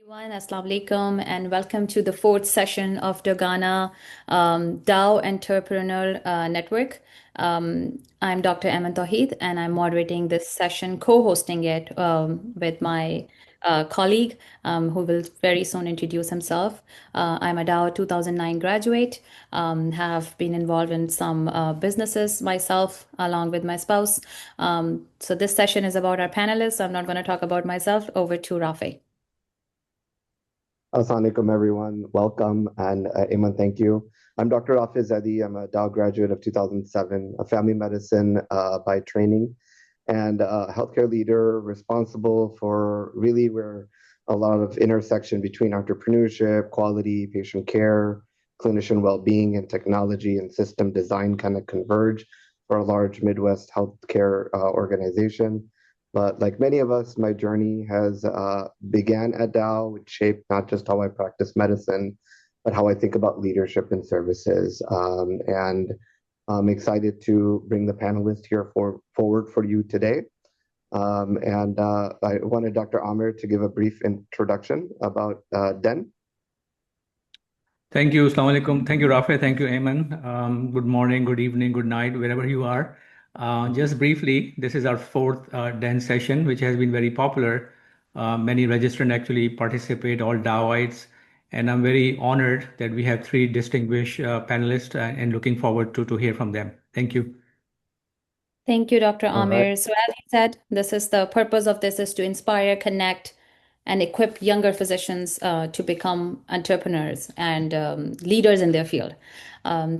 Everyone, Assalamu alaikum, and welcome to the fourth session of Dogana Dow Entrepreneur Network. I'm Dr. Eman Tawheed, and I'm moderating this session, co-hosting it with my colleague, who will very soon introduce himself. I'm a Dow 2009 graduate, have been involved in some businesses myself, along with my spouse. So this session is about our panelists. I'm not going to talk about myself. Over to Rafi. Assalamu alaikum, everyone. Welcome. And Iman, thank you. I'm Dr. Rafiz Zadi. I'm a Dow graduate of 2007, a family medicine by training, and a healthcare leader responsible for really where a lot of intersection between entrepreneurship, quality, patient care, clinician well-being, and technology and system design kind of converge for a large Midwest healthcare organization. But like many of us, my journey has began at Dow, which shaped not just how I practice medicine, but how I think about leadership and services. And I'm excited to bring the panelists here forward for you today. I wanted Dr. Amir to give a brief introduction about DEN. Thank you. Assalamu alaikum. Thank you, Rafi. Thank you, Ayman. Good morning, good evening, good night, wherever you are. Just briefly, this is our fourth dance session, which has been very popular. Many registrants actually participate, all Dowites. And I'm very honored that we have three distinguished panelists and looking forward to hear from them. Thank you. Thank you, Dr. All right. Amir. So as he said, this is the purpose of this is to inspire, connect, and equip younger physicians to become entrepreneurs and leaders in their field.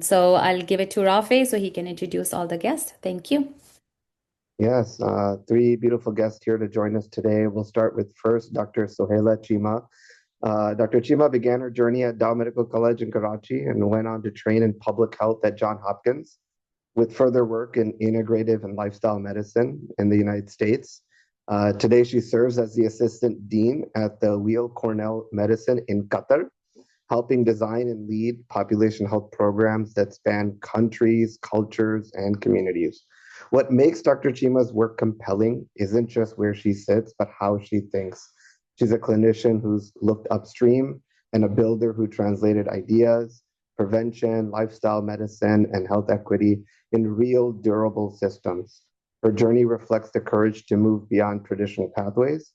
So I'll give it to Rafi so he can introduce all the guests. Thank you. Yes, three beautiful guests here to join us today. We'll start with first Dr. Sohaila Chima. Dr. Chima began her journey at Dow Medical College in Karachi and went on to train in public health at Johns Hopkins, with further work in integrative and lifestyle medicine in the United States. Today, she serves as the Assistant Dean at the Weill Cornell Medicine in Qatar, helping design and lead population health programs that span countries, cultures, and communities. What makes Dr. Chima's work compelling isn't just where she sits, but how she thinks. She's a clinician who's looked upstream and a builder who translated ideas, prevention, lifestyle medicine, and health equity in real, durable systems. Her journey reflects the courage to move beyond traditional pathways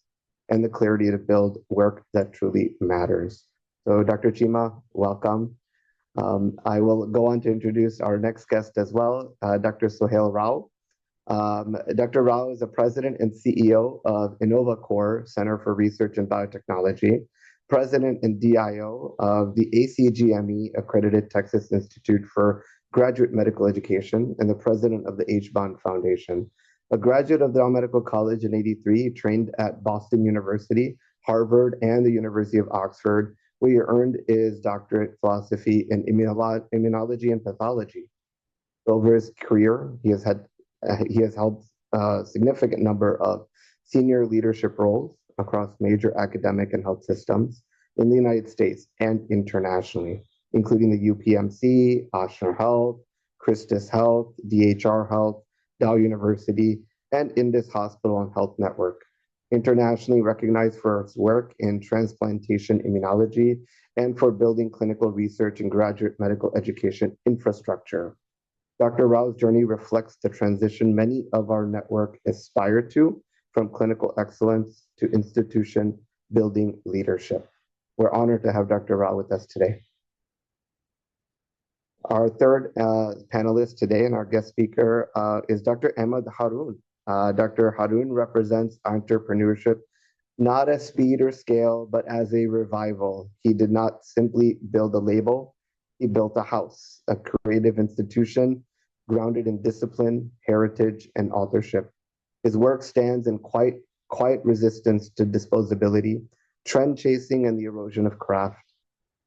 and the clarity to build work that truly matters. So, Dr. Chima, welcome. I will go on to introduce our next guest as well, Dr. Sohail Rao. Dr. Rao is the president and CEO of InnovaCore Center for Research and Biotechnology, president and DIO of the ACGME accredited Texas Institute for Graduate Medical Education, and the president of the H-Bond Foundation. A graduate of Dow Medical College in '83, trained at Boston University, Harvard, and the University of Oxford, where he earned his doctorate philosophy in immunology and pathology. Over his career, he has held a significant number of senior leadership roles across major academic and health systems in the United States and internationally, including the UPMC, Ochsner Health, Christus Health, DHR Health, Dow University, and Indus Hospital and Health Network. Internationally recognized for its work in transplantation immunology and for building clinical research and graduate medical education infrastructure. Dr. Rao's journey reflects the transition many of our network aspire to, from clinical excellence to institution building leadership. We're honored to have Dr. Rao with us today. Our third panelist today and our guest speaker is Dr. Ahmed Haroon. Dr. Haroon represents entrepreneurship, not as speed or scale, but as a revival. He did not simply build a label, he built a house, a creative institution grounded in discipline, heritage, and authorship. His work stands in quiet resistance to disposability, trend chasing, and the erosion of craft.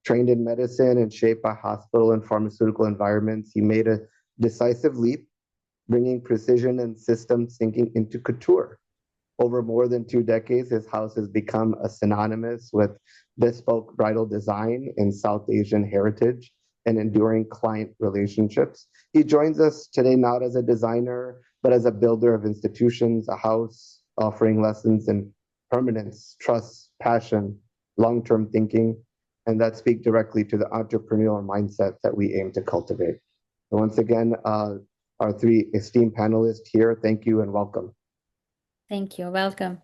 Trained in medicine and shaped by hospital and pharmaceutical environments, he made a decisive leap, bringing precision and systems thinking into couture. Over more than 2 decades, his house has become synonymous with bespoke bridal design and South Asian heritage and enduring client relationships. He joins us today not as a designer, but as a builder of institutions, a house offering lessons in permanence, trust, passion, long-term thinking, and that speak directly to the entrepreneurial mindset that we aim to cultivate. So once again, our three esteemed panelists here, thank you and welcome. Thank you. Welcome.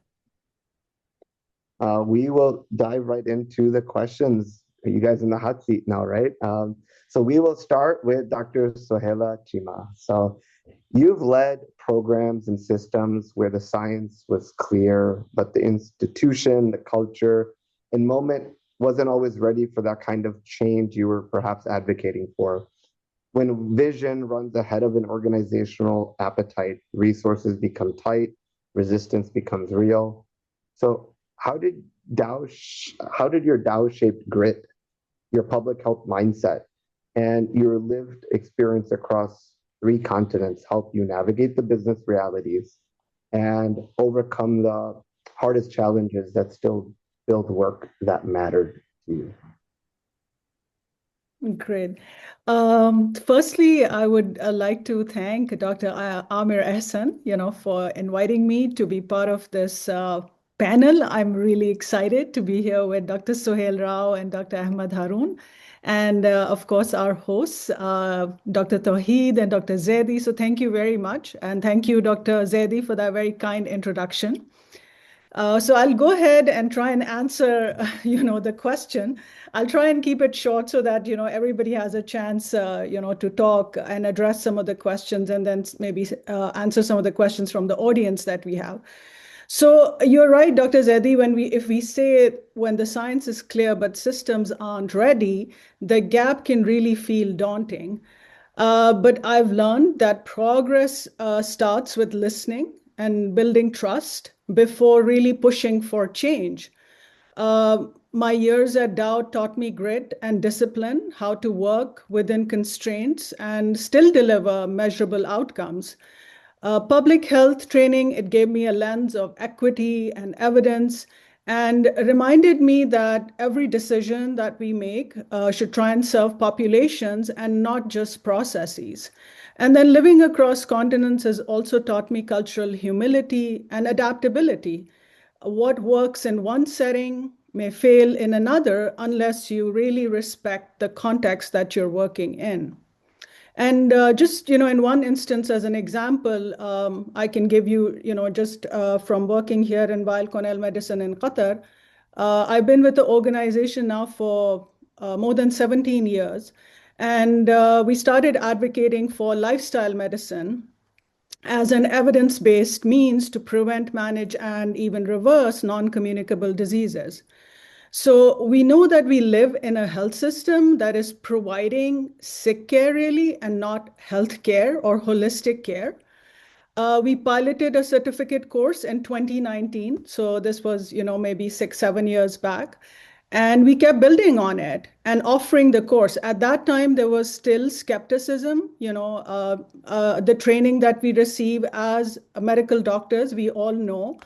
We will dive right into the questions. You guys in the hot seat now, right? So we will start with Dr. Sohela Chima. So you've led programs and systems where the science was clear, but the institution, the culture, and moment wasn't always ready for that kind of change you were perhaps advocating for. When vision runs ahead of an organizational appetite, resources become tight, resistance becomes real. So how did your Dow-shaped grit, your public health mindset, and your lived experience across three continents help you navigate the business realities and overcome the hardest challenges that still build work that mattered to you? Great. Firstly, I would like to thank Dr. Amir Ehsan, for inviting me to be part of this panel. I'm really excited to be here with Dr. Sohail Rao and Dr. Ahmad Haroon, and of course our hosts, Dr. Tawheed and Dr. Zaidi. So thank you very much, and thank you, Dr. Zaidi, for that very kind introduction. So I'll go ahead and try and answer, the question. I'll try and keep it short so that, everybody has a chance, to talk and address some of the questions and then maybe answer some of the questions from the audience that we have. So you're right, Dr. Zedi, if we say when the science is clear but systems aren't ready, the gap can really feel daunting. But I've learned that progress starts with listening and building trust before really pushing for change. My years at Dow taught me grit and discipline, how to work within constraints and still deliver measurable outcomes. Public health training, it gave me a lens of equity and evidence and reminded me that every decision that we make should try and serve populations and not just processes. And then living across continents has also taught me cultural humility and adaptability. What works in one setting may fail in another unless you really respect the context that you're working in. And just, in one instance, as an example, I can give you, just from working here in Weill Cornell Medicine in Qatar, I've been with the organization now for more than 17 years. And we started advocating for lifestyle medicine as an evidence-based means to prevent, manage, and even reverse non-communicable diseases. So we know that we live in a health system that is providing sick care really and not health care or holistic care. We piloted a certificate course in 2019. So this was, maybe 6-7 years back. And we kept building on it and offering the course. At that time, there was still skepticism. The training that we receive as medical doctors, we all know,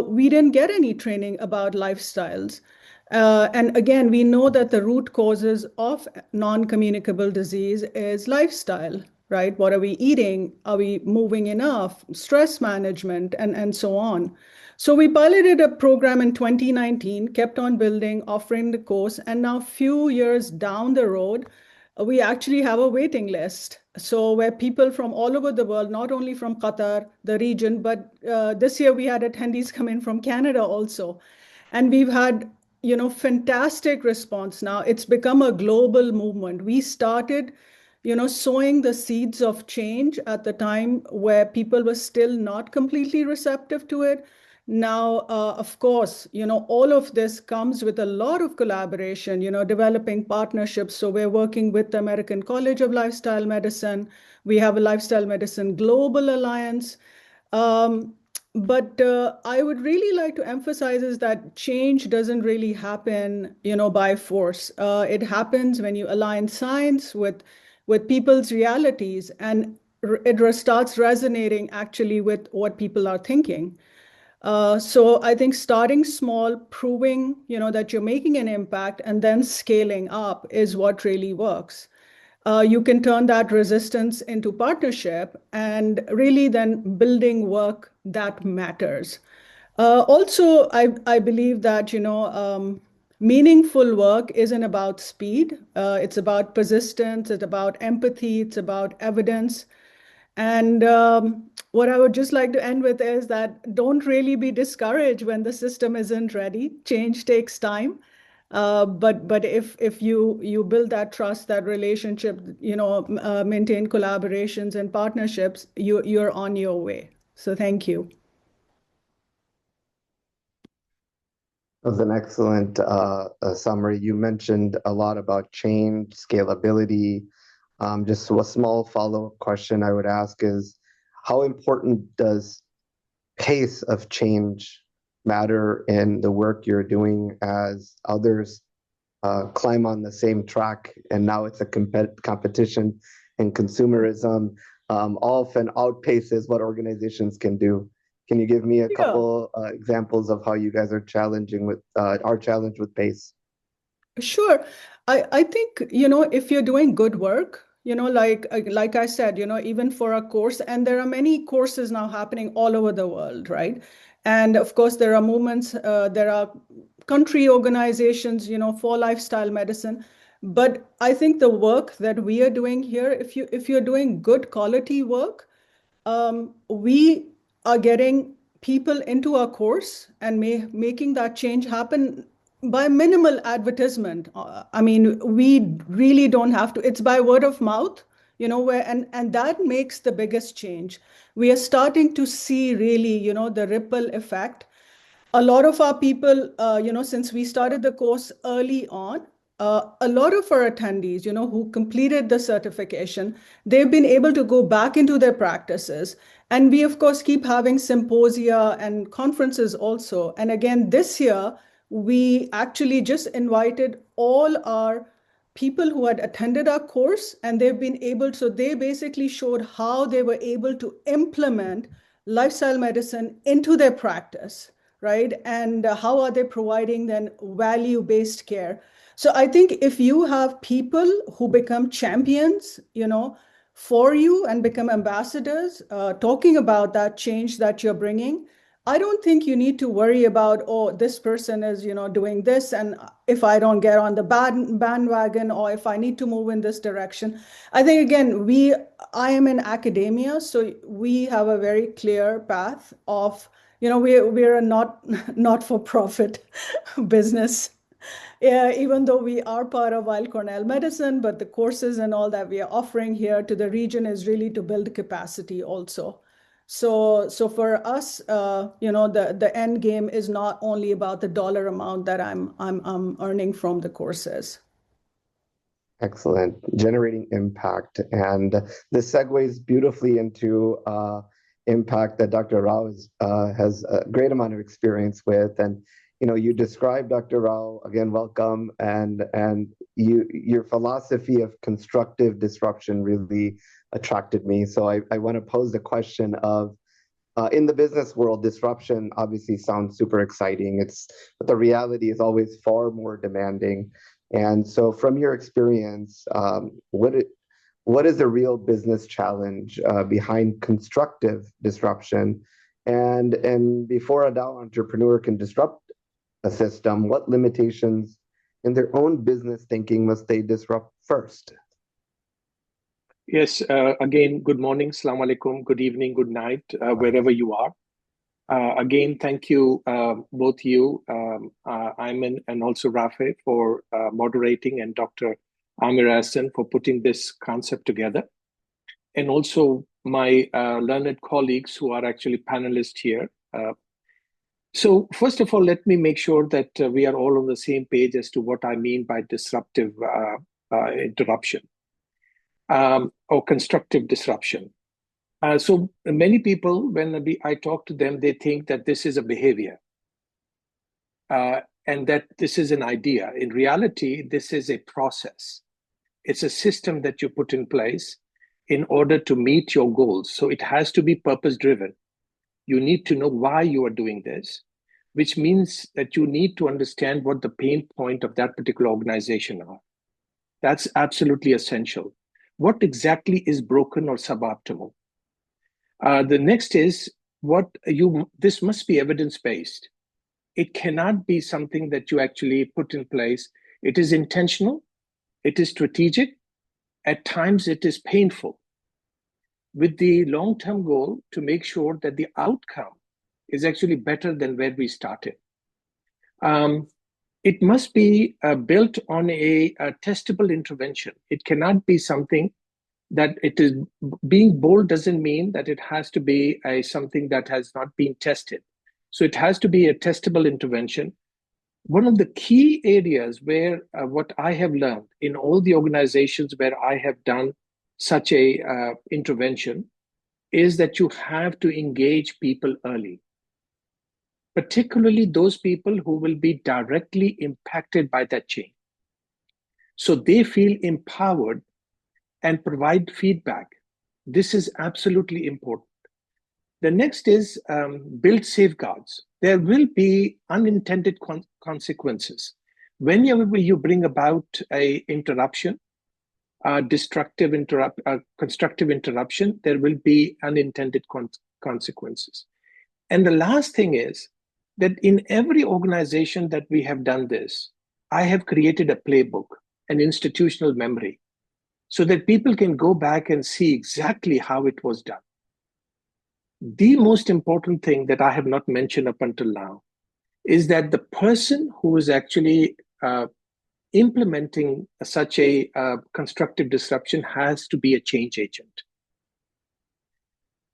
we didn't get any training about lifestyles. And again, we know that the root causes of non-communicable disease is lifestyle, right? What are we eating? Are we moving enough? Stress management, and so on. So we piloted a program in 2019, kept on building, offering the course, and now few years down the road, we actually have a waiting list. So where people from all over the world, not only from Qatar, the region, but this year we had attendees come in from Canada also. And we've had fantastic response now. It's become a global movement. We started, sowing the seeds of change at the time where people were still not completely receptive to it. Now, of course, all of this comes with a lot of collaboration, developing partnerships. So we're working with the American College of Lifestyle Medicine. We have a Lifestyle Medicine Global Alliance. But I would really like to emphasize is that change doesn't really happen, by force. It happens when you align science with people's realities, and it starts resonating actually with what people are thinking. So I think starting small, proving, that you're making an impact, and then scaling up is what really works. You can turn that resistance into partnership and really then building work that matters. Also, I believe that, Meaningful work isn't about speed. It's about persistence. It's about empathy. It's about evidence. And what I would just like to end with is that don't really be discouraged when the system isn't ready. Change takes time. But if you build that trust, that relationship, maintain collaborations and partnerships, you're on your way. So thank you. That was an excellent summary. You mentioned a lot about change, scalability. Just a small follow-up question I would ask is, how important does pace of change matter in the work you're doing as others climb on the same track, and now it's a competition, and consumerism often outpaces what organizations can do. Can you give me a Yeah. couple examples of how you guys are challenged with pace? Sure. I think, if you're doing good work, like I said, even for a course, and there are many courses now happening all over the world, right? And of course, there are movements, there are country organizations, for lifestyle medicine. But I think the work that we are doing here, if you're doing good quality work, we are getting people into our course and making that change happen by minimal advertisement. I mean, we really don't have to. It's by word of mouth, where and that makes the biggest change. We are starting to see really, the ripple effect. A lot of our people, since we started the course early on, a lot of our attendees, who completed the certification, they've been able to go back into their practices. And we, of course, keep having symposia and conferences also. And again, this year, we actually just invited all our people who had attended our course, and they've been able, so they basically showed how they were able to implement lifestyle medicine into their practice, right? And how are they providing then value-based care? So I think if you have people who become champions, for you and become ambassadors, talking about that change that you're bringing, I don't think you need to worry about, oh, this person is, doing this, and if I don't get on the bandwagon, or if I need to move in this direction. I think again, I am in academia, so we have a very clear path of, we're a not for profit business. Yeah, even though we are part of Weill Cornell Medicine, but the courses and all that we are offering here to the region is really to build capacity also. So for us, the end game is not only about the dollar amount that I'm earning from the courses. Excellent. Generating impact. And this segues beautifully into impact that Dr. Rao has a great amount of experience with. And you described, Dr. Rao, again, welcome, and your philosophy of constructive disruption really attracted me. So I want to pose the question of, in the business world, disruption obviously sounds super exciting. But the reality is always far more demanding. And so, from your experience, what is the real business challenge behind constructive disruption? And before a Dow entrepreneur can disrupt a system, what limitations in their own business thinking must they disrupt first? Yes, again, good morning, Assalamu alaikum, good evening, good night, wherever you are. Again, thank you, both you, Ayman, and also Rafe for moderating, and Dr. Amir Hassan for putting this concept together. And also my learned colleagues who are actually panelists here. So first of all, let me make sure that we are all on the same page as to what I mean by disruptive interruption. Or constructive disruption. So many people, when I talk to them, they think that this is a behavior and that this is an idea. In reality, this is a process. It's a system that you put in place in order to meet your goals. So it has to be purpose-driven. You need to know why you are doing this, which means that you need to understand what the pain point of that particular organization are. That's absolutely essential. What exactly is broken or suboptimal? The next is this must be evidence-based. it cannot be something that you actually put in place. It is intentional, it is strategic, at times it is painful, with the long-term goal to make sure that the outcome is actually better than where we started. It must be built on a testable intervention. It cannot be something that it is. Being bold doesn't mean that it has to be something that has not been tested. So it has to be a testable intervention. One of the key areas where what I have learned in all the organizations where I have done such a intervention is that you have to engage people early, particularly those people who will be directly impacted by that change. So they feel empowered and provide feedback. This is absolutely important. The next is build safeguards. There will be unintended consequences. Whenever you bring about a interruption, constructive interruption, there will be unintended consequences. And the last thing is that in every organization that we have done this, I have created a playbook, an institutional memory, so that people can go back and see exactly how it was done. The most important thing that I have not mentioned up until now is that the person who is actually implementing such a constructive disruption has to be a change agent,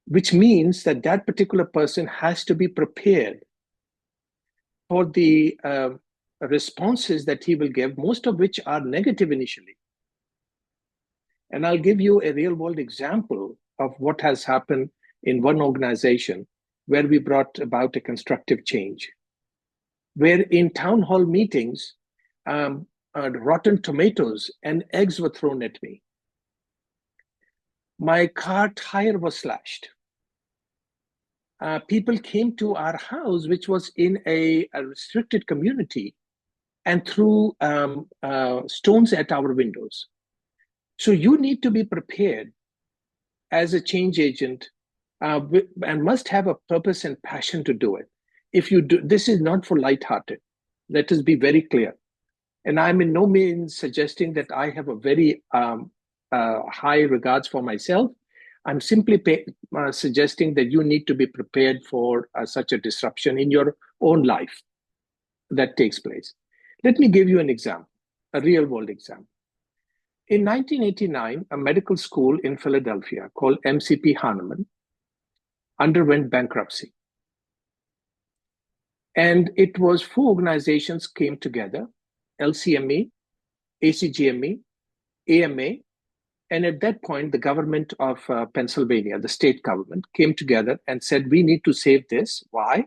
which means that that particular person has to be prepared for the responses that he will give, most of which are negative initially. And I'll give you a real world example of what has happened in one organization where we brought about a constructive change, where in town hall meetings, rotten tomatoes and eggs were thrown at me. My car tire was slashed. People came to our house, which was in a restricted community, and threw stones at our windows. So you need to be prepared as a change agent and must have a purpose and passion to do it. If you do, this is not for lighthearted. Let us be very clear. And I'm in no means suggesting that I have a very high regards for myself. I'm simply suggesting that you need to be prepared for such a disruption in your own life that takes place. Let me give you an example, a real world example. In 1989, a medical school in Philadelphia called MCP Hahnemann underwent bankruptcy. And it was 4 organizations came together, LCME, ACGME, AMA, and at that point, the government of Pennsylvania, the state government, came together and said, we need to save this. Why?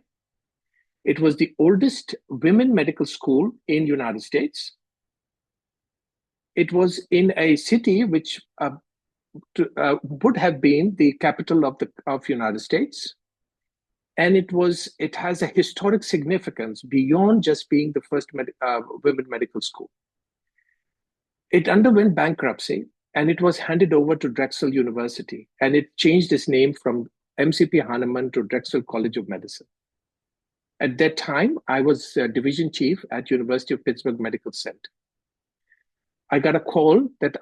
It was the oldest women medical school in the United States. It was in a city which would have been the capital of the United States. And it has a historic significance beyond just being the first women medical school. It underwent bankruptcy and it was handed over to Drexel University, and it changed its name from MCP Hahnemann to Drexel College of Medicine. At that time, I was division chief at University of Pittsburgh Medical Center. I got a call that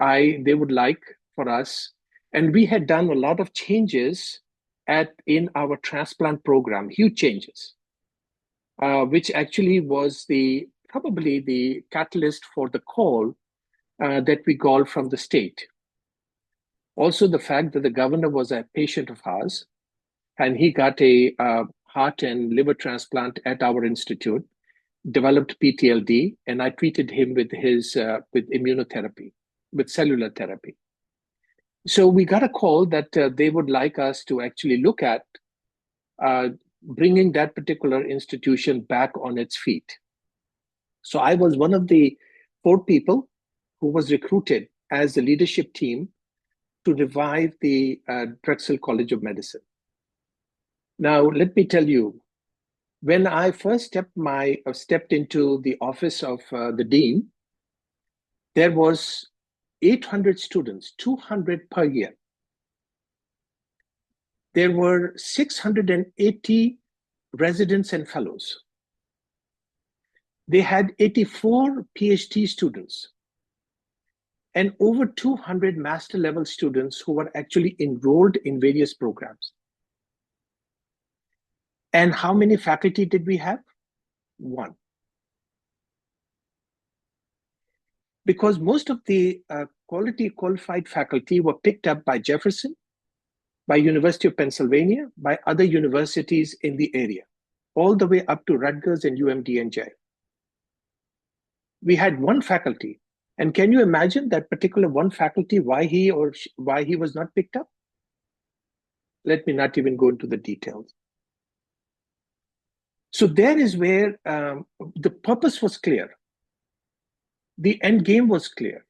they would like for us, and we had done a lot of changes in our transplant program, huge changes, which actually was probably the catalyst for the call that we got from the state. Also, the fact that the governor was a patient of ours, and he got a heart and liver transplant at our institute, developed PTLD, and I treated him with immunotherapy, with cellular therapy. So we got a call that they would like us to actually look at bringing that particular institution back on its feet. So I was one of the 4 people who was recruited as the leadership team to revive the Drexel College of Medicine. Now, let me tell you, when I first stepped into the office of the dean, there was 800 students, 200 per year. There were 680 residents and fellows. They had 84 PhD students and over 200 master level students who were actually enrolled in various programs. And how many faculty did we have? One. Because most of the quality qualified faculty were picked up by Jefferson, by University of Pennsylvania, by other universities in the area, all the way up to Rutgers and UMDNJ. We had one faculty. And can you imagine that particular one faculty, why he was not picked up? Let me not even go into the details. So there is where the purpose was clear. The end game was clear.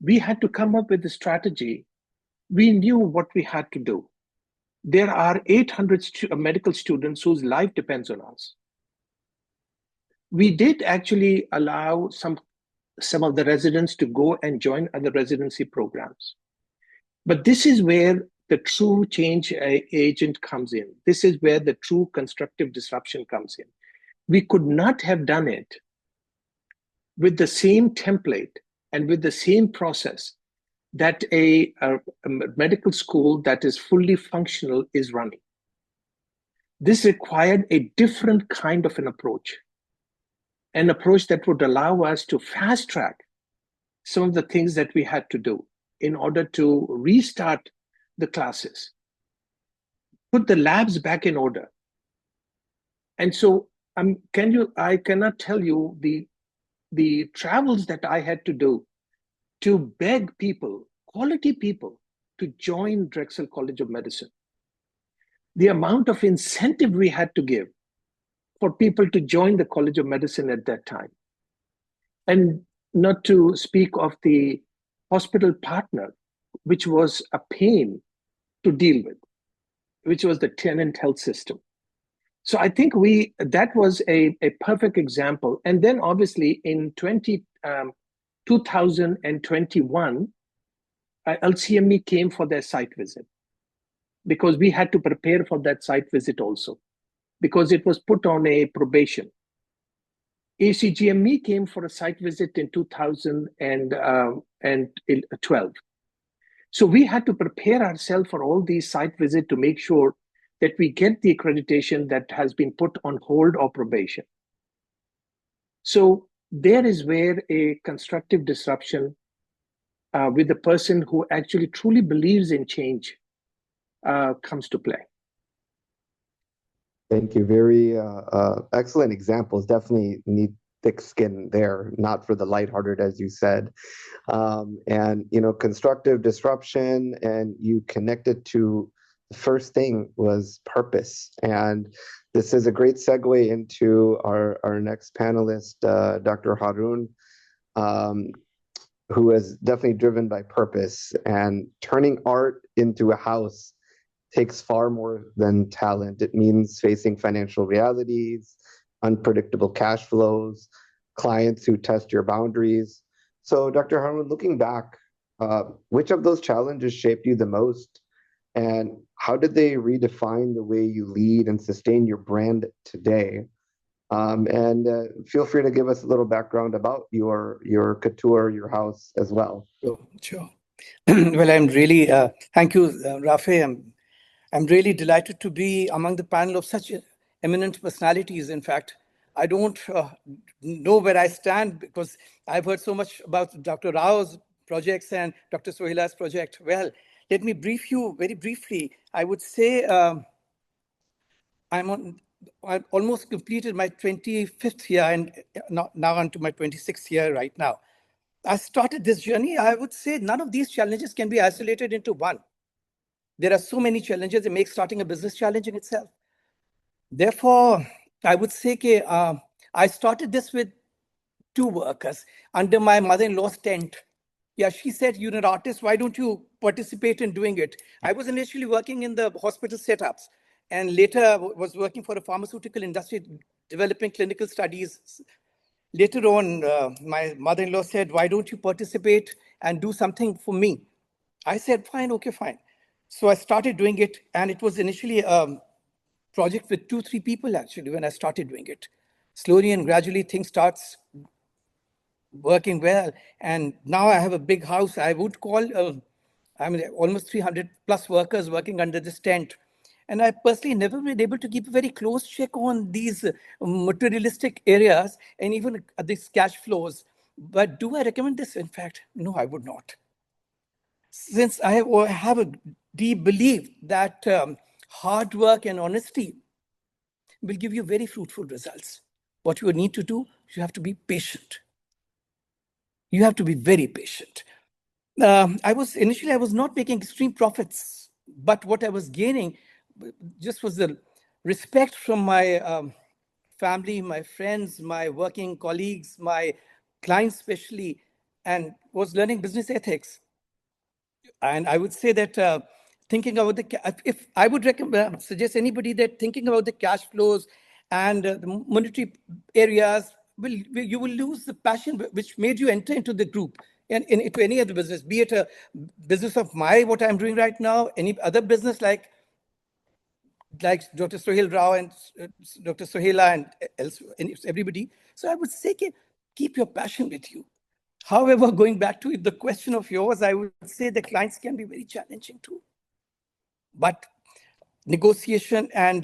We had to come up with a strategy. We knew what we had to do. There are 800 medical students whose life depends on us. We did actually allow some of the residents to go and join other residency programs. But this is where the true change agent comes in. This is where the true constructive disruption comes in. We could not have done it with the same template and with the same process that a medical school that is fully functional is running. This required a different kind of an approach that would allow us to fast track some of the things that we had to do in order to restart the classes, put the labs back in order. And so I cannot tell you the travels that I had to do to beg people, quality people, to join Drexel College of Medicine. The amount of incentive we had to give for people to join the College of Medicine at that time. And not to speak of the hospital partner, which was a pain to deal with, which was the tenant health system. So I think that was a perfect example. And then obviously in 2021, LCME came for their site visit because we had to prepare for that site visit also because it was put on a probation. ACGME came for a site visit in 2012. So we had to prepare ourselves for all these site visits to make sure that we get the accreditation that has been put on hold or probation. So there is where a constructive disruption with the person who actually truly believes in change comes to play. Thank you. Very excellent examples. Definitely need thick skin there, not for the lighthearted, as you said. And, constructive disruption, and you connected to the first thing was purpose. And this is a great segue into our next panelist, Dr. Haroon, who is definitely driven by purpose, and turning art into a house takes far more than talent. It means facing financial realities, unpredictable cash flows, clients who test your boundaries. So, Dr. Haroon, looking back, which of those challenges shaped you the most? And how did they redefine the way you lead and sustain your brand today? And feel free to give us a little background about your couture, your house as well. Sure. Well, I'm really, thank you, Rafe. I'm really delighted to be among the panel of such eminent personalities. In fact, I don't know where I stand because I've heard so much about Dr. Rao's projects and Dr. Sohela's project. Well, let me brief you very briefly. I would say I've almost completed my 25th year and now onto my 26th year right now. I started this journey. I would say none of these challenges can be isolated into one. There are so many challenges that make starting a business challenging itself. Therefore, I would say I started this with 2 workers under my mother-in-law's tent. Yeah, she said, you're an artist, why don't you participate in doing it? I was initially working in the hospital setups and later was working for a pharmaceutical industry developing clinical studies. Later on, my mother-in-law said, why don't you participate and do something for me? I said, fine, okay, fine. So I started doing it, and it was initially a project with 2-3 people actually when I started doing it. Slowly and gradually, things starts working well. And now I have a big house. I would call, I mean, almost 300 plus workers working under this tent. And I personally never been able to keep a very close check on these materialistic areas and even these cash flows. But do I recommend this? In fact, no, I would not. Since I have a deep belief that hard work and honesty will give you very fruitful results. What you need to do, you have to be patient. You have to be very patient. I was not making extreme profits, but what I was gaining just was the respect from my family, my friends, my working colleagues, my clients especially, and was learning business ethics. And I would say that thinking about if I would recommend, suggest anybody that thinking about the cash flows and the monetary areas, you will lose the passion which made you enter into the group and into any other business, be it a business of what I'm doing right now, any other business like Dr. Sohail Rao and Dr. Sohaila and everybody. So I would say keep your passion with you. However, going back to the question of yours, I would say the clients can be very challenging too. But negotiation and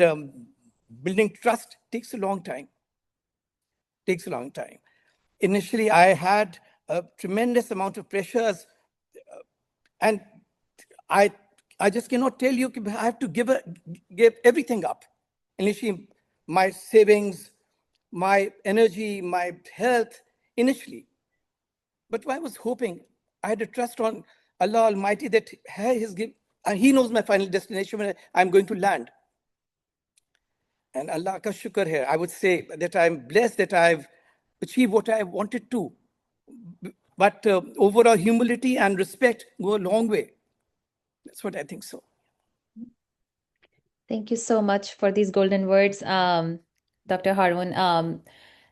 building trust takes a long time. Takes a long time. Initially, I had a tremendous amount of pressures, and I just cannot tell you. I have to give everything up. Initially, my savings, my energy, my health. Initially. But I was hoping, I had a trust on Allah Almighty that He knows my final destination where I'm going to land. And Allah ka shukr hai. I would say that I'm blessed that I've achieved what I wanted to. But overall humility and respect go a long way. That's what I think so. Thank you so much for these golden words, Dr. Harun.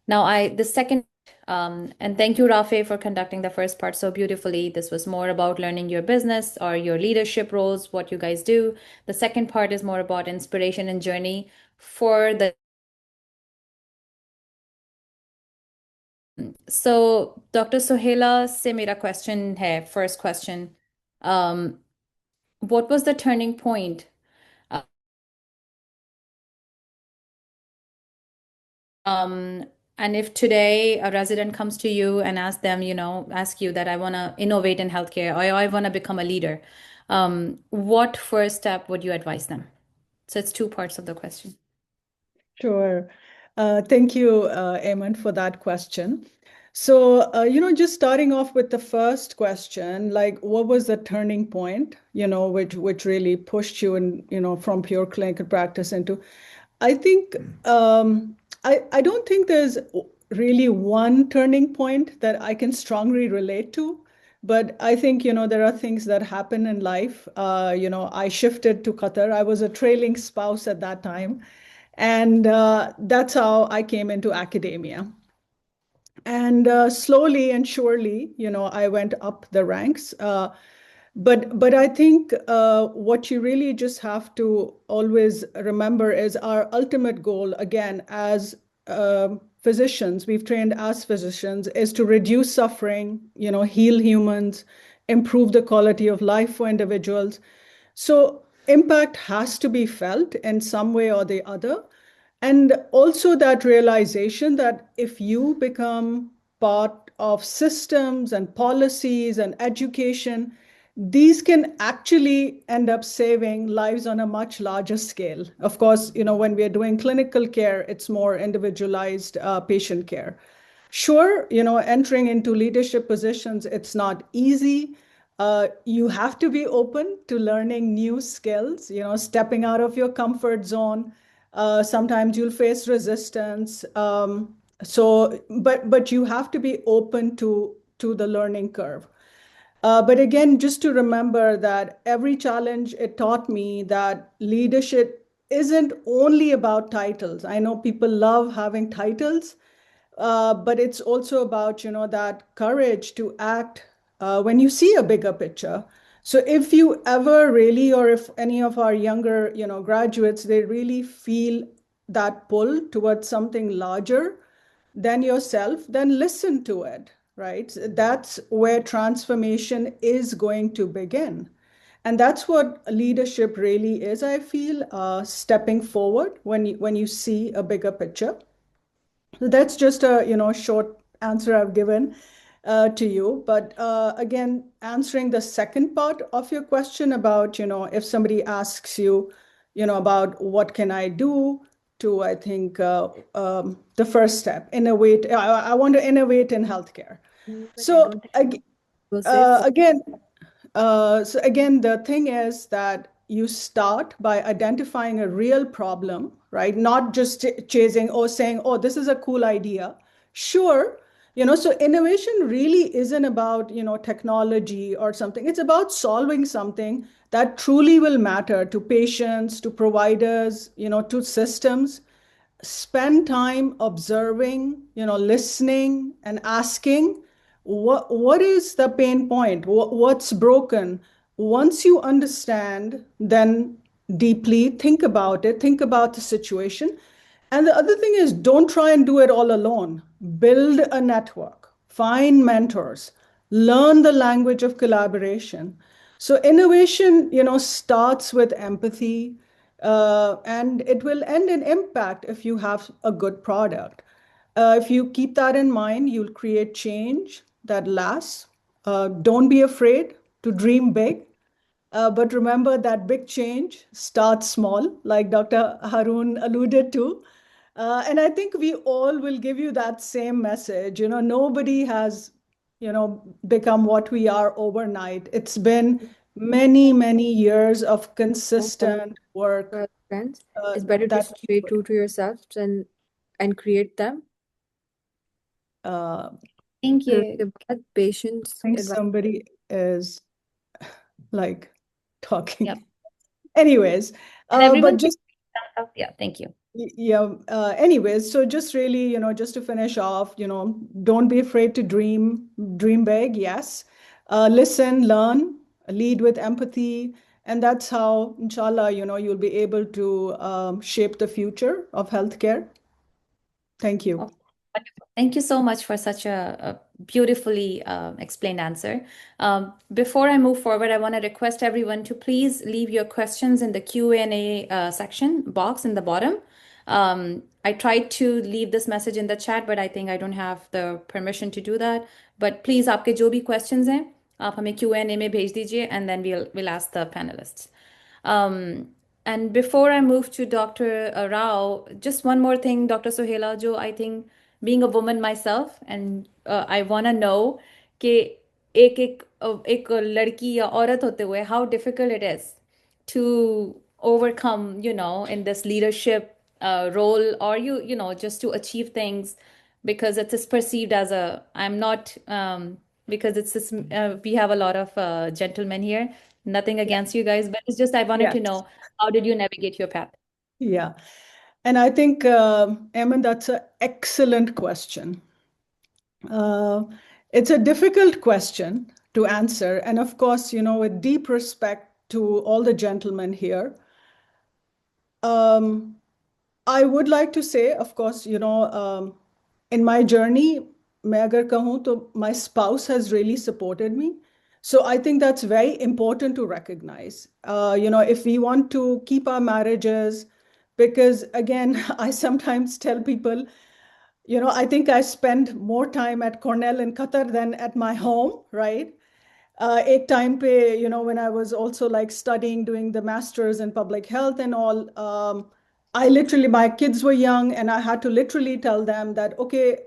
Now, the second, and thank you, Rafe, for conducting the first part so beautifully. This was more about learning your business or your leadership roles, what you guys do. The second part is more about inspiration and journey for the. So, Dr. Sohaila से मेरा question है, first question. What was the turning point? And if today a resident comes to you and ask you that I want to innovate in healthcare or I want to become a leader, what first step would you advise them? So it's two parts of the question. Sure. Thank you, Eamon, for that question. So, just starting off with the first question, like what was the turning point, which really pushed you from pure clinical practice into, I think, I don't think there's really one turning point that I can strongly relate to. But I think, there are things that happen in life. I shifted to Qatar. I was a trailing spouse at that time. And that's how I came into academia. And slowly and surely, I went up the ranks. But I think what you really just have to always remember is our ultimate goal, again, as physicians, we've trained as physicians, is to reduce suffering, heal humans, improve the quality of life for individuals. So impact has to be felt in some way or the other. And also that realization that if you become part of systems and policies and education, these can actually end up saving lives on a much larger scale. Of course, when we are doing clinical care, it's more individualized patient care. Sure, entering into leadership positions, it's not easy. You have to be open to learning new skills, stepping out of your comfort zone. Sometimes you'll face resistance. But you have to be open to the learning curve. But again, just to remember that every challenge, it taught me that leadership isn't only about titles. I know people love having titles, but it's also about, that courage to act when you see a bigger picture. So if you ever really, or if any of our younger, graduates, they really feel that pull towards something larger, than yourself, then listen to it, right? That's where transformation is going to begin. And that's what leadership really is, I feel, stepping forward when you see a bigger picture. So that's just a short answer I've given to you. But again, answering the second part of your question about if somebody asks you about what can I do to, I think the first step, innovate. I want to innovate in healthcare. So again, the thing is that you start by identifying a real problem, right? Not just chasing or saying, oh, this is a cool idea. Sure, so innovation really isn't about, technology or something. It's about solving something that truly will matter to patients, to providers, to systems. Spend time observing, listening and asking what is the pain point, what's broken. Once you understand, then deeply think about it, think about the situation. And the other thing is, don't try and do it all alone. Build a network, find mentors, learn the language of collaboration. So innovation, starts with empathy, and it will end in impact if you have a good product. If you keep that in mind, you'll create change that lasts. Don't be afraid to dream big. But remember that big change starts small, like Dr. Haroon alluded to. And I think we all will give you that same message. Nobody has, become what we are overnight. It's been many, many years of consistent work. Friends, it's better to that stay true to yourself and create them. Thank you. About patience, I think advice. somebody is like talking. Yep. Anyways, And everyone, but just yeah, thank you. yeah. Anyways, so just really, just to finish off, don't be afraid to dream big. Yes, listen, learn, lead with empathy, and that's how, inshallah, you'll be able to shape the future of healthcare. Thank you. Oh, wonderful. Thank you so much for such a beautifully explained answer. Before I move forward, I want to request everyone to please leave your questions in the Q&A section box in the bottom. I tried to leave this message in the chat, but I think I don't have the permission to do that. But please, आपके जो भी questions हैं, आप हमें Q&A में भेज दीजिए, and then we'll ask the panelists. And before I move to Dr. Rao, just one more thing, Dr. Sohela, jo I think being a woman myself, and I want to know कि एक लड़की या औरत होते हुए how difficult it is to overcome, in this leadership role, or just to achieve things, because it's perceived as I'm not, because we have a lot of gentlemen here. Nothing against you guys, but it's just I wanted to know, how did you navigate your path? Yeah. And I think, Eamon, that's an excellent question. It's a difficult question to answer. And of course, with deep respect to all the gentlemen here, I would like to say, of course, in my journey, मैं अगर कहूँ तो my spouse has really supported me. So I think that's very important to recognize. If we want to keep our marriages, because again, I sometimes tell people, I think I spend more time at Cornell in Qatar than at my home, right? Ek time pe, when I was also like studying, doing the master's in public health and all, my kids were young and I had to literally tell them that, okay,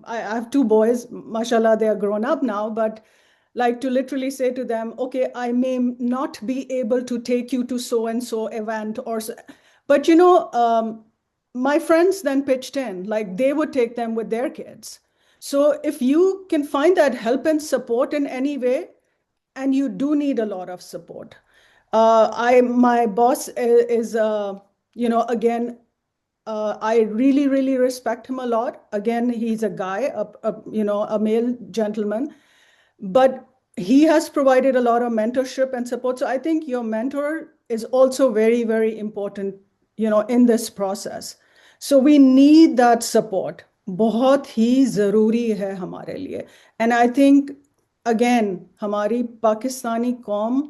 I have two boys, mashallah, they are grown up now, but like to literally say to them, okay, I may not be able to take you to so-and-so event but my friends then pitched in, like they would take them with their kids. So if you can find that help and support in any way, and you do need a lot of support. My boss is again, I really, really respect him a lot. Again, he's a guy, a male gentleman, but he has provided a lot of mentorship and support. So I think your mentor is also very, very important, in this process. So we need that support बहुत ही ज़रूरी है हमारे लिए। And I think again हमारी पाकिस्तानी कौम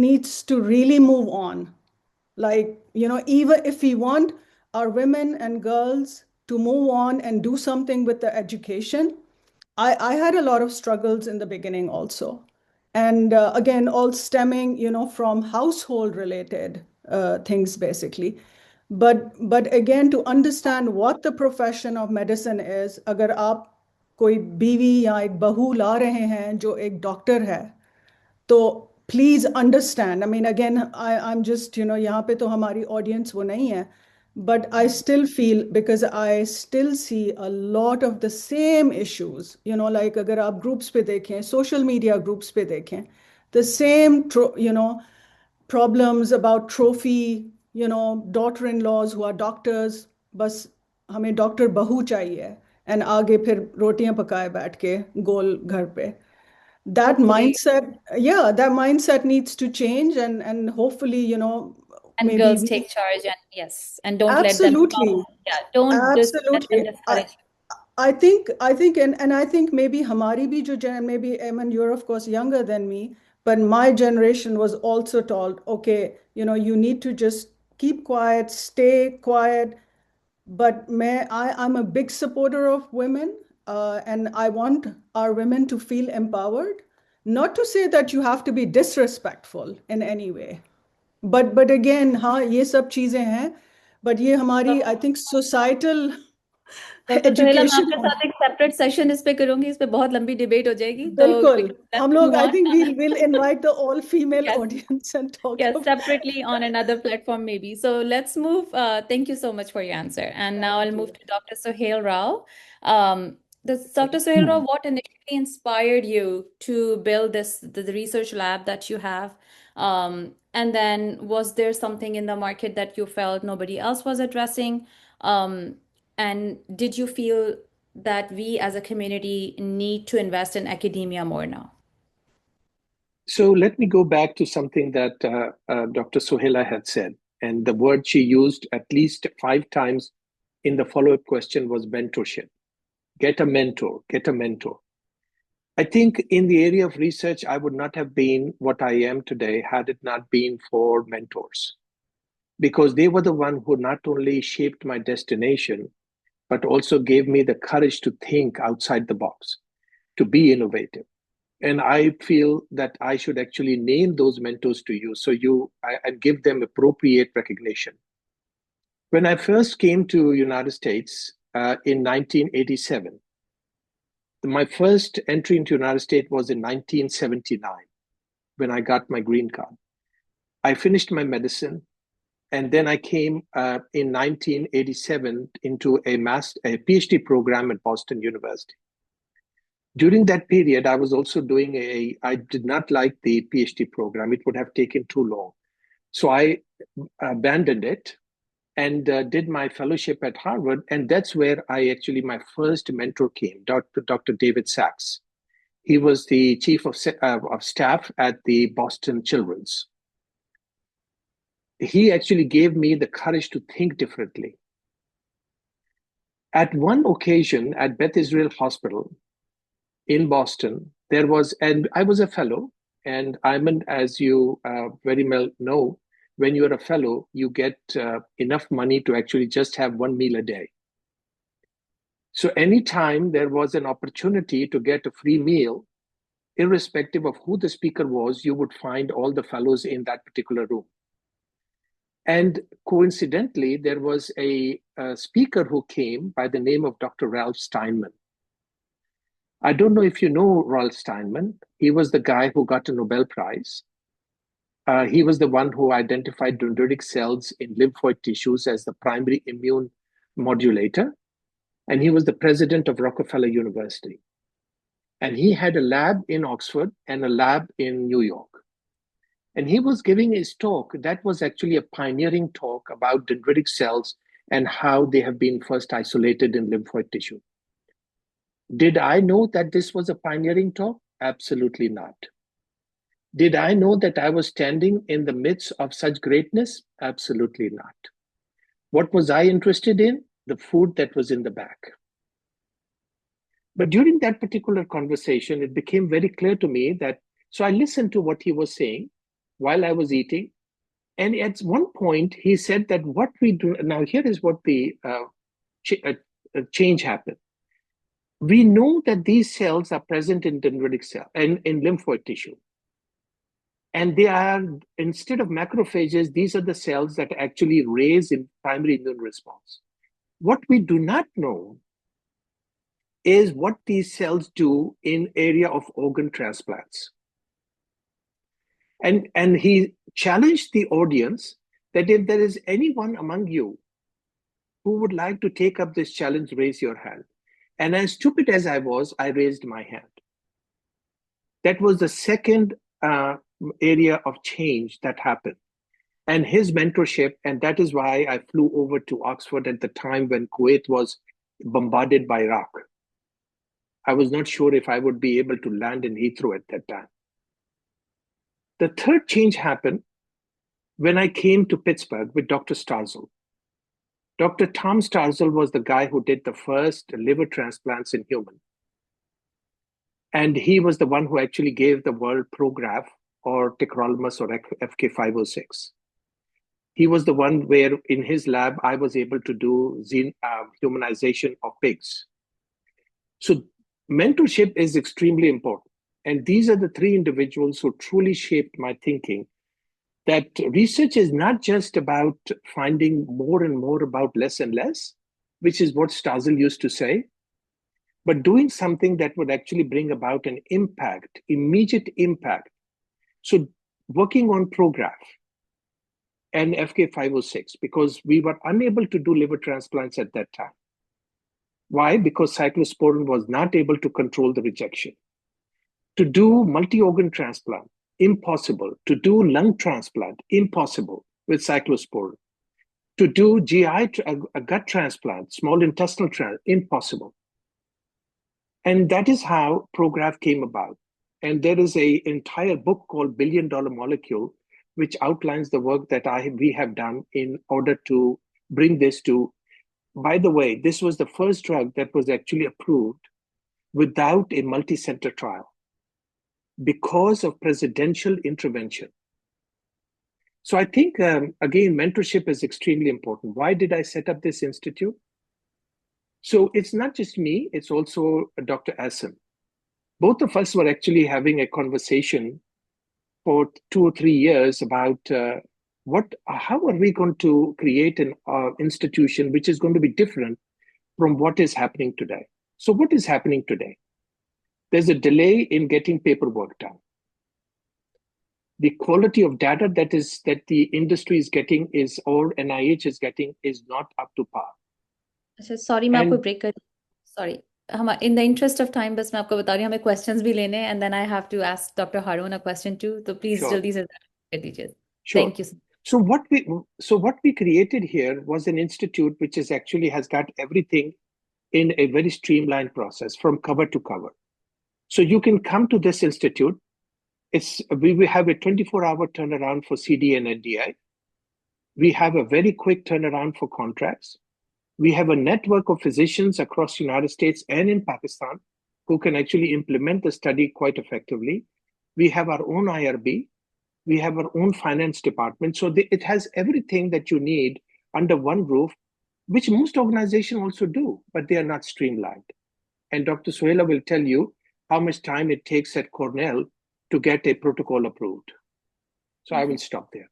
needs to really move on. Like, even if we want our women and girls to move on and do something with the education, I had a lot of struggles in the beginning also. And again, all stemming, from household related things basically. But again, to understand what the profession of medicine is, अगर आप कोई बीवी या एक बहू ला रहे हैं जो एक डॉक्टर है, तो please understand, I mean again I am just यहाँ पे तो हमारी ऑडियंस वो नहीं है, but I still feel because I still see a lot of the same issues, like अगर आप ग्रुप्स पे देखें, सोशल मीडिया ग्रुप्स पे देखें, the same problems about trophy, daughter in laws who are doctors, बस हमें डॉक्टर बहू चाहिए, एंड आगे फिर रोटियां पकाए बैठ के गोल घर पे. That Hopefully, mindset, yeah, that mindset needs to change, and hopefully, and maybe girls take charge, and yes, and don't let them absolutely, don't just let absolutely. them discourage you. I think, and I think maybe hamari bhi jo maybe Eamon, you're of course younger than me, but my generation was also told, okay, you need to just keep quiet, stay quiet. But I'm a big supporter of women, and I want our women to feel empowered. Not to say that you have to be disrespectful in any way, but again, हाँ ये सब चीजें हैं, but ये हमारी I think societal doctor सोहेला, मैं education आपके है. साथ एक सेपरेट सेशन इस पे करूंगी, इस पे बहुत लंबी डिबेट हो जाएगी, तो बिल्कुल, हम लेट्स लोग move I on. think we'll invite the all female Yes. audience and talk Yes, about. separately on another platform maybe. So let's move. Thank you so much for your answer. And now I'll move to Dr. Sohail Rao. Dr. Sohail Rao, what initially inspired you to build the research lab that you have? And then was there something in the market that you felt nobody else was addressing? And did you feel that we as a community need to invest in academia more now? So let me go back to something that Dr. Sohela had said. And the word she used at least 5 times in the follow-up question was mentorship. Get a mentor, get a mentor. I think in the area of research, I would not have been what I am today had it not been for mentors. Because they were the one who not only shaped my destination, but also gave me the courage to think outside the box, to be innovative. And I feel that I should actually name those mentors to you and give them appropriate recognition. When I first came to United States in 1987, my first entry into United States was in 1979 when I got my green card. I finished my medicine, and then I came in 1987 into a PhD program at Boston University. During that period, I was also doing I did not like the PhD program. It would have taken too long. So I abandoned it and did my fellowship at Harvard. And that's where my first mentor came, Dr. David Sachs. He was the chief of staff at the Boston Children's. He actually gave me the courage to think differently. At one occasion at Beth Israel Hospital in Boston, and I was a fellow, and as you very well know, when you're a fellow, you get enough money to actually just have one meal a day. So anytime there was an opportunity to get a free meal, irrespective of who the speaker was, you would find all the fellows in that particular room. And coincidentally, there was a speaker who came by the name of Dr. Ralph Steinman. I don't know if you know Ralph Steinman. He was the guy who got a Nobel Prize. He was the one who identified dendritic cells in lymphoid tissues as the primary immune modulator. And he was the president of Rockefeller University. And he had a lab in Oxford and a lab in New York. And he was giving his talk. That was actually a pioneering talk about dendritic cells and how they have been first isolated in lymphoid tissue. Did I know that this was a pioneering talk? Absolutely not. Did I know that I was standing in the midst of such greatness? Absolutely not. What was I interested in? The food that was in the back. But during that particular conversation, it became very clear to me that, so I listened to what he was saying while I was eating. And at one point, he said that what we do now, here is what the change happened. We know that these cells are present in dendritic cell and in lymphoid tissue. And they are, instead of macrophages, these are the cells that actually raise in primary immune response. What we do not know is what these cells do in area of organ transplants. And he challenged the audience that if there is anyone among you who would like to take up this challenge, raise your hand. And as stupid as I was, I raised my hand. That was the second area of change that happened. And his mentorship, and that is why I flew over to Oxford at the time when Kuwait was bombarded by Iraq. I was not sure if I would be able to land in Heathrow at that time. The third change happened when I came to Pittsburgh with Dr. Starzl. Dr. Tom Starzl was the guy who did the first liver transplants in human. And he was the one who actually gave the world Prograf or tacrolimus or FK506. He was the one where in his lab, I was able to do humanization of pigs. So mentorship is extremely important. And these are the three individuals who truly shaped my thinking that research is not just about finding more and more about less and less, which is what Starzl used to say, but doing something that would actually bring about an impact, immediate impact. So working on Prograf and FK506, because we were unable to do liver transplants at that time. Why? Because cyclosporin was not able to control the rejection. To do multi-organ transplant, impossible. To do lung transplant, impossible with cyclosporin. To do GI, a gut transplant, small intestinal transplant, impossible. And that is how Prograf came about. And there is an entire book called $1 Billion Molecule, which outlines the work that we have done in order to bring this to. By the way, this was the first drug that was actually approved without a multi-center trial because of presidential intervention. So I think, again, mentorship is extremely important. Why did I set up this institute? So it's not just me, it's also Dr. Asim. Both of us were actually having a conversation for 2 or 3 years about how are we going to create an institution which is going to be different from what is happening today. So what is happening today? There's a delay in getting paperwork done. The quality of data that the industry is getting or NIH is getting is not up to par. Sorry, मैं आपको break कर sorry. In the interest of time, बस मैं आपको बता रही हूँ हमें questions भी लेने and then I have to ask Dr. Harun a question too. So please Sure. जल्दी से कर दीजिए. Sure. Thank you. So what we created here was an institute which is actually has got everything in a very streamlined process from cover to cover. So you can come to this institute. We have a 24-hour turnaround for CD and NDI. We have a very quick turnaround for contracts. We have a network of physicians across the United States and in Pakistan who can actually implement the study quite effectively. We have our own IRB. We have our own finance department. So it has everything that you need under one roof, which most organizations also do, but they are not streamlined. And Dr. Suhaila will tell you how much time it takes at Cornell to get a protocol approved. So I will stop there.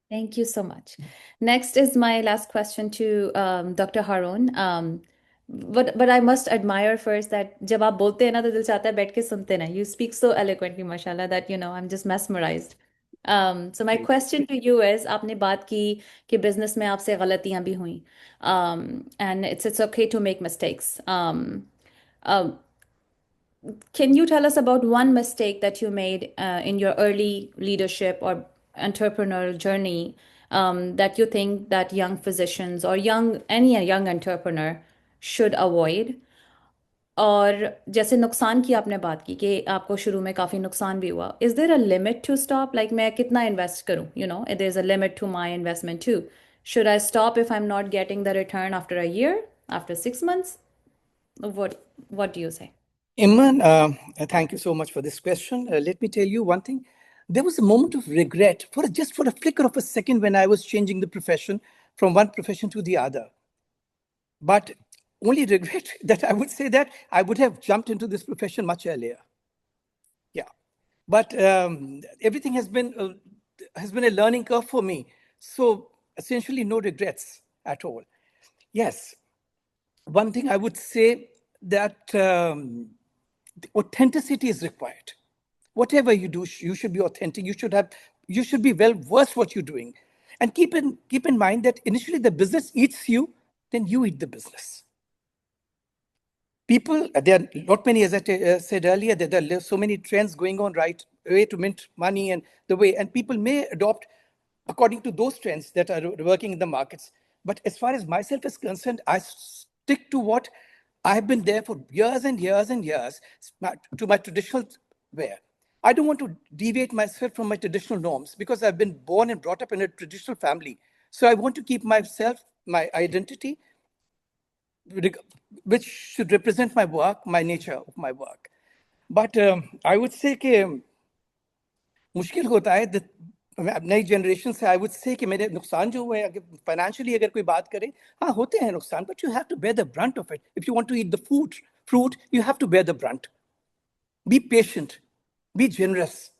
Thank you so much. Next is my last question to Dr. Harun. But I must admire first that जब आप बोलते हैं ना तो दिल चाहता है बैठ के सुनते ना. You speak so eloquently, mashallah, that I'm just mesmerized. So my question to you is, आपने बात की कि business में आपसे गलतियां भी हुई. And it's okay to make mistakes. Can you tell us about one mistake that you made in your early leadership or entrepreneurial journey that you think that young physicians or any young entrepreneur should avoid? और जैसे नुकसान की आपने बात की कि आपको शुरू में काफ़ी नुकसान भी हुआ. Is there a limit to stop? Like मैं कितना invest करूं? There's a limit to my investment too. Should I stop if I'm not getting the return after a year, after 6 months? What do you say? Imran, thank you so much for this question. Let me tell you one thing. There was a moment of regret just for a flicker of a second when I was changing the profession from one profession to the other. But only regret that I would say that I would have jumped into this profession much earlier. Yeah, but everything has been a learning curve for me. So essentially, no regrets at all. Yes, one thing I would say that authenticity is required. Whatever you do, you should be authentic. You should be well versed what you're doing, and keep in mind that initially the business eats you, then you eat the business. People, there are not many, as I said earlier, that there are so many trends going on, right? Way to mint money and the way, and people may adopt according to those trends that are working in the markets. But as far as myself is concerned, I stick to what I've been there for years and years and years, to my traditional way. I don't want to deviate myself from my traditional norms because I've been born and brought up in a traditional family. So I want to keep myself, my identity, which should represent my work, my nature of my work. But I would say कि मुश्किल होता है नई generation से. I would say कि मेरे नुकसान जो हुए फाइनेंशियली अगर कोई बात करे, हाँ होते हैं नुकसान, but you have to bear the brunt of it. If you want to eat the fruit, you have to bear the brunt. Be patient, be generous,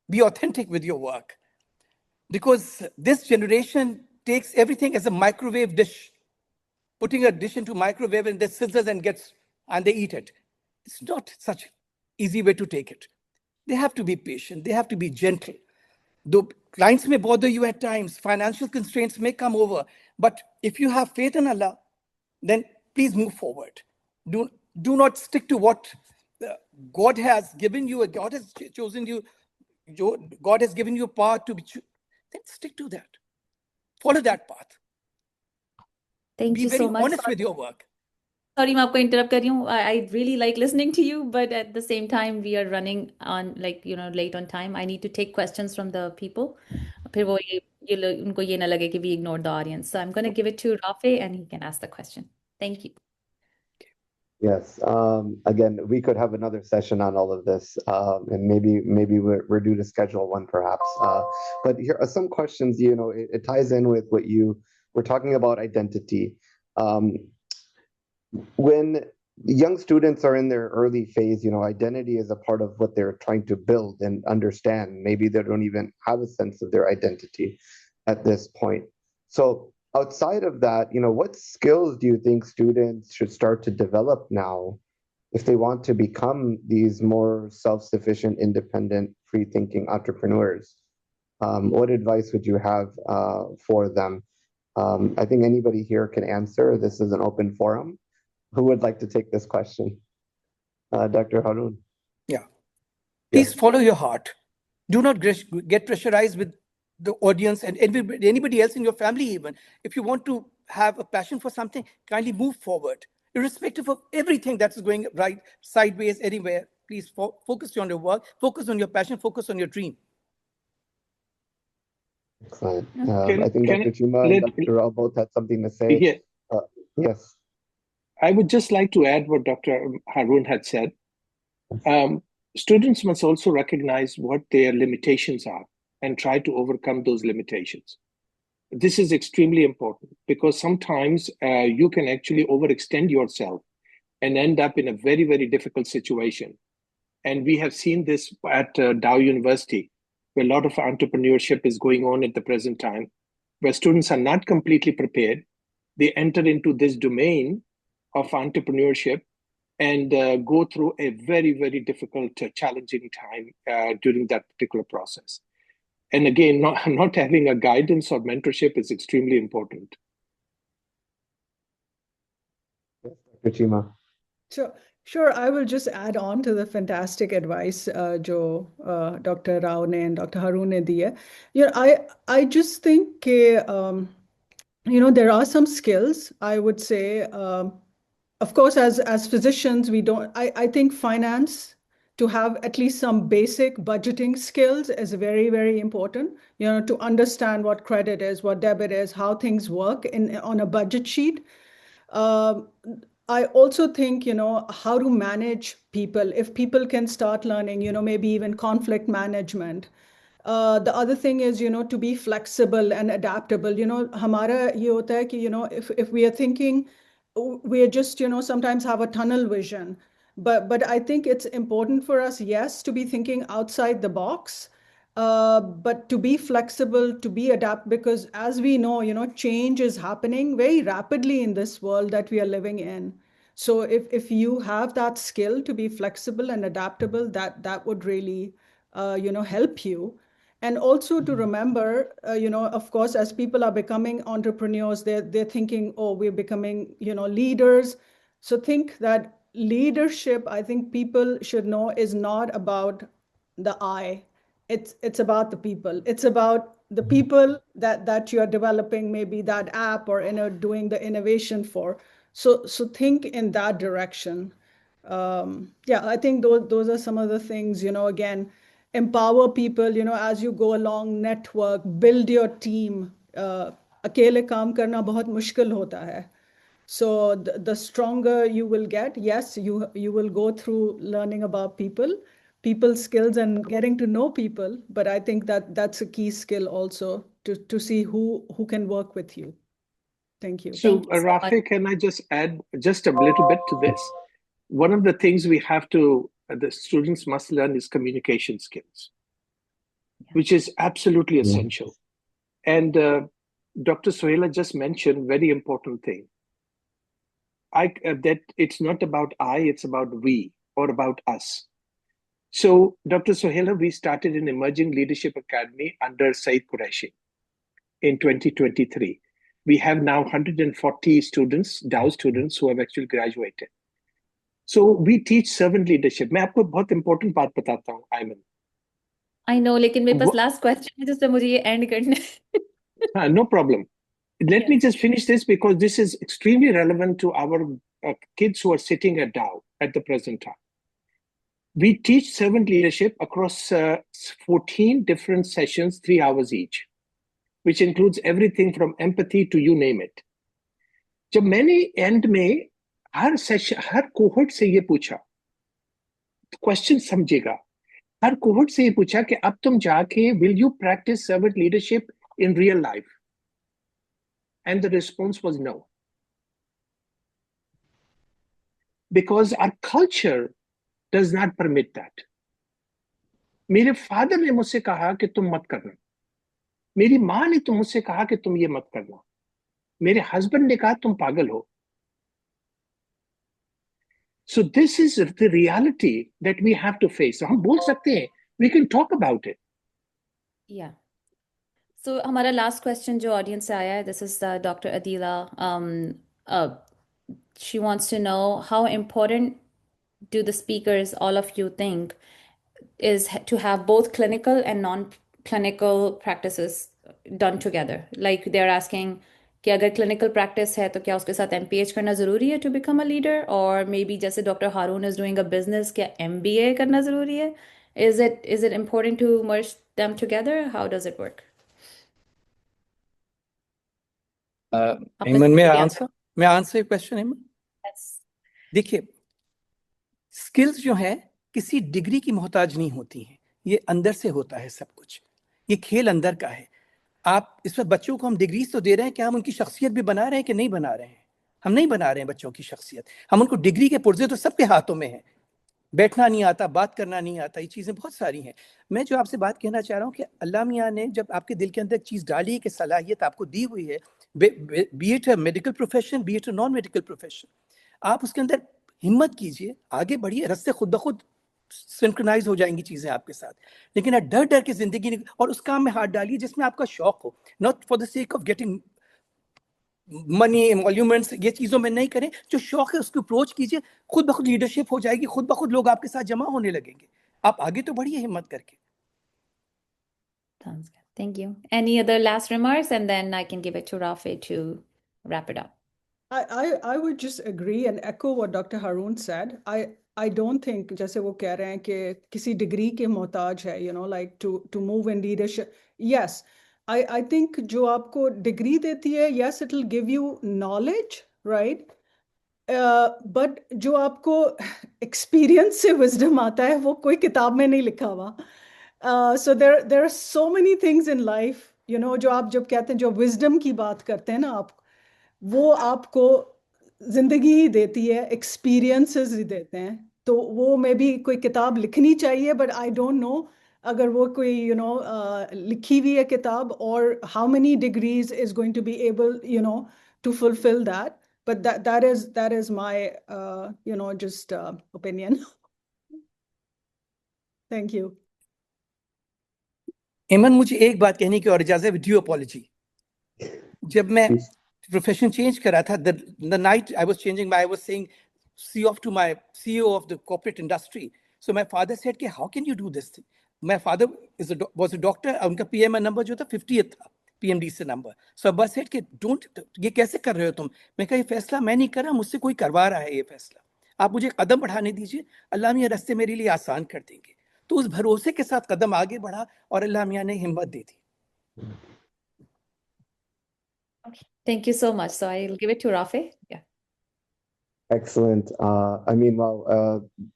be authentic with your work, because this generation takes everything as a microwave dish. Putting a dish into microwave and they sizzles and they eat it. It's not such easy way to take it. They have to be patient. They have to be gentle. Though clients may bother you at times, financial constraints may come over, but if you have faith in Allah, then please move forward. Do not stick to what God has given you. God has chosen you. God has given you a path to be. Then stick to that. Follow that path. Thank Be you very so much. honest with your work. Sorry, मैं आपको interrupt कर रही हूँ. I really like listening to you, but at the same time, we are running on late on time. I need to take questions from the people. फिर वो उनको ये ना लगे कि we ignored the audience. So I'm going to give it to Rafe and he can ask the question. Thank you. Yes. Again, we could have another session on all of this, and maybe we're due to schedule one perhaps. But here are some questions. It ties in with what you were talking about identity. When young students are in their early phase, identity is a part of what they're trying to build and understand. Maybe they don't even have a sense of their identity at this point. So outside of that, what skills do you think students should start to develop now if they want to become these more self-sufficient, independent, free-thinking entrepreneurs? What advice would you have for them? I think anybody here can answer. This is an open forum. Who would like to take this question? Dr. Haroon. Yeah. Please follow your heart. Do not get pressurized with the audience and anybody else in your family even. If you want to have a passion for something, kindly move forward. Irrespective of everything that's going right, sideways, anywhere, please focus on your work, focus on your passion, focus on your dream. Excellent. I think Dr. Chima and Dr. Rao both had something to say. Yeah. Yes. I would just like to add what Dr. Haroon had said. Students must also recognize what their limitations are and try to overcome those limitations. This is extremely important because sometimes you can actually overextend yourself and end up in a very, very difficult situation. And we have seen this at Dow University, where a lot of entrepreneurship is going on at the present time, where students are not completely prepared. They enter into this domain of entrepreneurship and go through a very, very difficult, challenging time during that particular process. And again, not having a guidance or mentorship is extremely important. Dr. Chima. Sure. I will just add on to the fantastic advice जो Dr. Rao ने and Dr. Haroon ने दिए. I just think that there are some skills. I would say, of course, as physicians, we don't. I think finance, to have at least some basic budgeting skills is very, very important. To understand what credit is, what debit is, how things work on a budget sheet. I also think, how to manage people. If people can start learning, maybe even conflict management. The other thing is, to be flexible and adaptable. हमारा ये होता है कि, if we are thinking, we are just, sometimes have a tunnel vision. But I think it's important for us, yes, to be thinking outside the box, but to be flexible, to be adapt, because as we know, change is happening very rapidly in this world that we are living in. So if you have that skill to be flexible and adaptable, that would really, help you. And also to remember, of course, as people are becoming entrepreneurs, they're thinking, oh, we're becoming, leaders. So think that leadership, I think people should know, is not about the I. It's about the people. It's about the people that you are developing, maybe that app or doing the innovation for. So think in that direction. Yeah, I think those are some of the things, again, empower people, as you go along, network, build your team. अकेले काम करना बहुत मुश्किल होता है. So the stronger you will get, yes, you will go through learning about people skills and getting to know people. But I think that's a key skill also to see who can work with you. Thank you. So, Thank you so much. Rafi, can I just add just a little bit to this? One of the things the students must learn is communication skills, which is absolutely essential. And Dr. Sohela just mentioned very important thing. That it's not about I, it's about we or about us. So, Dr. Sohela, we started an Emerging Leadership Academy under Saeed Qureshi in 2023. We have now 140 students, Dow students, who have actually graduated. So we teach servant leadership. मैं आपको बहुत important बात बताता हूँ, Ayman. I know, लेकिन मेरे पास last question है जिससे मुझे ये end करना है. No problem. Let me just finish this because this is extremely relevant to our kids who are sitting at Dow at the present time. We teach servant leadership across 14 different sessions, 3 hours each, which includes everything from empathy to you name it. जब मैंने end में हर session, हर cohort से ये पूछा, question समझेगा, हर cohort से ये पूछा कि अब तुम जाके will you practice servant leadership in real life? And the response was no. Because our culture does not permit that. मेरे फादर ने मुझसे कहा कि तुम मत करना, मेरी माँ ने तो मुझसे कहा कि तुम ये मत करना, मेरे हस्बैंड ने कहा तुम पागल हो. So this is the reality that we have to face. हम बोल सकते हैं, we can talk about it. Yeah. So हमारा last question जो audience से आया है, this is Dr. Adila. She wants to know how important do the speakers, all of you, think is to have both clinical and non-clinical practices done together. Like they're asking कि अगर clinical practice है तो क्या उसके साथ MPH करना ज़रूरी है to become a leader, or maybe जैसे Dr. Haroon is doing a business, क्या MBA करना ज़रूरी है? Is it important to merge them together? How does it work? हेमन, मैं आंसर ये क्वेश्चन हेमन. देखिए, स्किल्स जो है किसी डिग्री की मोहताज नहीं होती हैं, ये अंदर से होता है सब कुछ. ये खेल अंदर का है. आप इस पर बच्चों को हम डिग्रीज तो दे रहे हैं, क्या हम उनकी शख्सियत भी बना रहे हैं कि नहीं बना रहे हैं? हम नहीं बना रहे हैं बच्चों की शख्सियत. हम उनको डिग्री के पुर्जे तो सबके हाथों में है, बैठना नहीं आता, बात करना नहीं आता, ये चीज़ें बहुत सारी हैं. मैं जो आपसे बात कहना चाह रहा हूँ कि अल्लाह मियाँ ने जब आपके दिल के अंदर एक चीज़ डाली है कि सलाहियत आपको दी हुई है, B it a medical profession, B it a non medical profession, आप उसके अंदर हिम्मत कीजिए, आगे बढ़िए, रस्ते खुद ब खुद सिंक्रोनाइज हो जाएंगी चीज़ें आपके साथ. लेकिन डर डर के जिंदगी नहीं, और उस काम में हाथ डालिए जिसमें आपका शौक हो, not for the sake of getting money emoluments, ये चीजों में नहीं करें. जो शौक है उसको अप्रोच कीजिए, खुद ब खुद लीडरशिप हो जाएगी, खुद ब खुद लोग आपके साथ जमा होने लगेंगे. आप आगे तो बढ़िए हिम्मत करके. Sounds good. Thank you. Any other last remarks, and then I can give it to Rafi to wrap it up. I would just agree and echo what Dr. Haroon said. I don't think जैसे वो कह रहे हैं कि किसी degree के मोहताज है, like to move in leadership. Yes, I think जो आपको डिग्री देती है, yes, it'll give you knowledge, right? But जो आपको एक्सपीरियंस से विजडम आता है वो कोई किताब में नहीं लिखा हुआ. So there are so many things in life, you know, जो आप जब कहते हैं, जो विजडम की बात करते हैं ना आप, वो आपको जिंदगी ही देती है, एक्सपीरियंसेस ही देते हैं. तो वो में भी कोई किताब लिखनी चाहिए, बट आई डोंट नो अगर वो कोई लिखी हुई है किताब, और how many degrees is going to be able to fulfil that. But that is my just opinion. Thank you. हेमन, मुझे एक बात कहने की और इजाजत है, विद ड्यू अपॉलॉजी. जब मैं प्रोफेशन चेंज कर रहा था, the night I was changing, I was saying see off to my CEO of the corporate industry. So my father said कि how can you do this thing? My father was a doctor. उनका PMI number जो था 50th था, PMD से number. So Abbas said कि don't, ये कैसे कर रहे हो तुम? मैं कहा ये फैसला मैं नहीं कर रहा, मुझसे कोई करवा रहा है ये फैसला. आप मुझे कदम बढ़ाने दीजिए, अल्लाह मियाँ रास्ते मेरे लिए आसान कर देंगे. तो उस भरोसे के साथ कदम आगे बढ़ा और अल्लाह मियाँ ने हिम्मत दे दी. Thank you so much. So I'll give it to Rafe. Yeah. Excellent.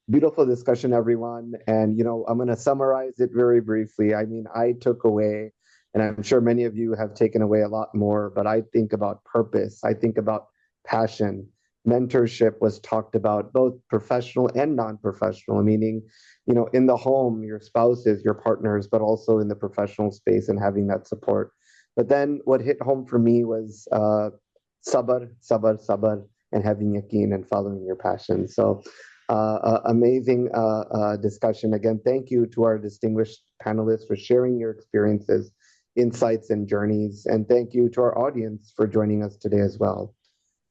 Beautiful discussion, everyone. And, I'm going to summarize it very briefly. I mean, I took away, and I'm sure many of you have taken away a lot more, but I think about purpose. I think about passion. Mentorship was talked about, both professional and non-professional, meaning, in the home, your spouses, your partners, but also in the professional space and having that support. But then what hit home for me was sabr, sabr, sabr, and having yaqeen and following your passion. So amazing discussion. Again, thank you to our distinguished panelists for sharing your experiences, insights, and journeys. And thank you to our audience for joining us today as well.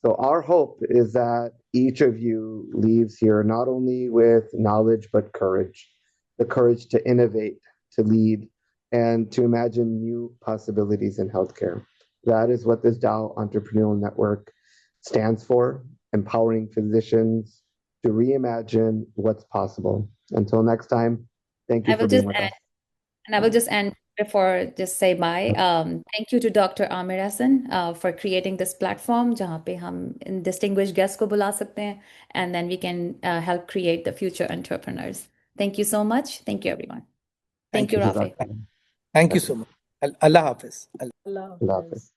So our hope is that each of you leaves here not only with knowledge, but courage, the courage to innovate, to lead, and to imagine new possibilities in healthcare. That is what this Dow Entrepreneurial Network stands for, empowering physicians to reimagine what's possible. Until next time, thank you for being with us. And I will just end before just say bye. Thank you to Dr. Amir Hassan for creating this platform जहाँ पे हम distinguished guests को बुला सकते हैं, and then we can help create the future entrepreneurs. Thank you so much. Thank you, everyone. Thank you, Rafi. Thank you so much. Allah Hafiz. Allah Allah Hafiz. Hafiz.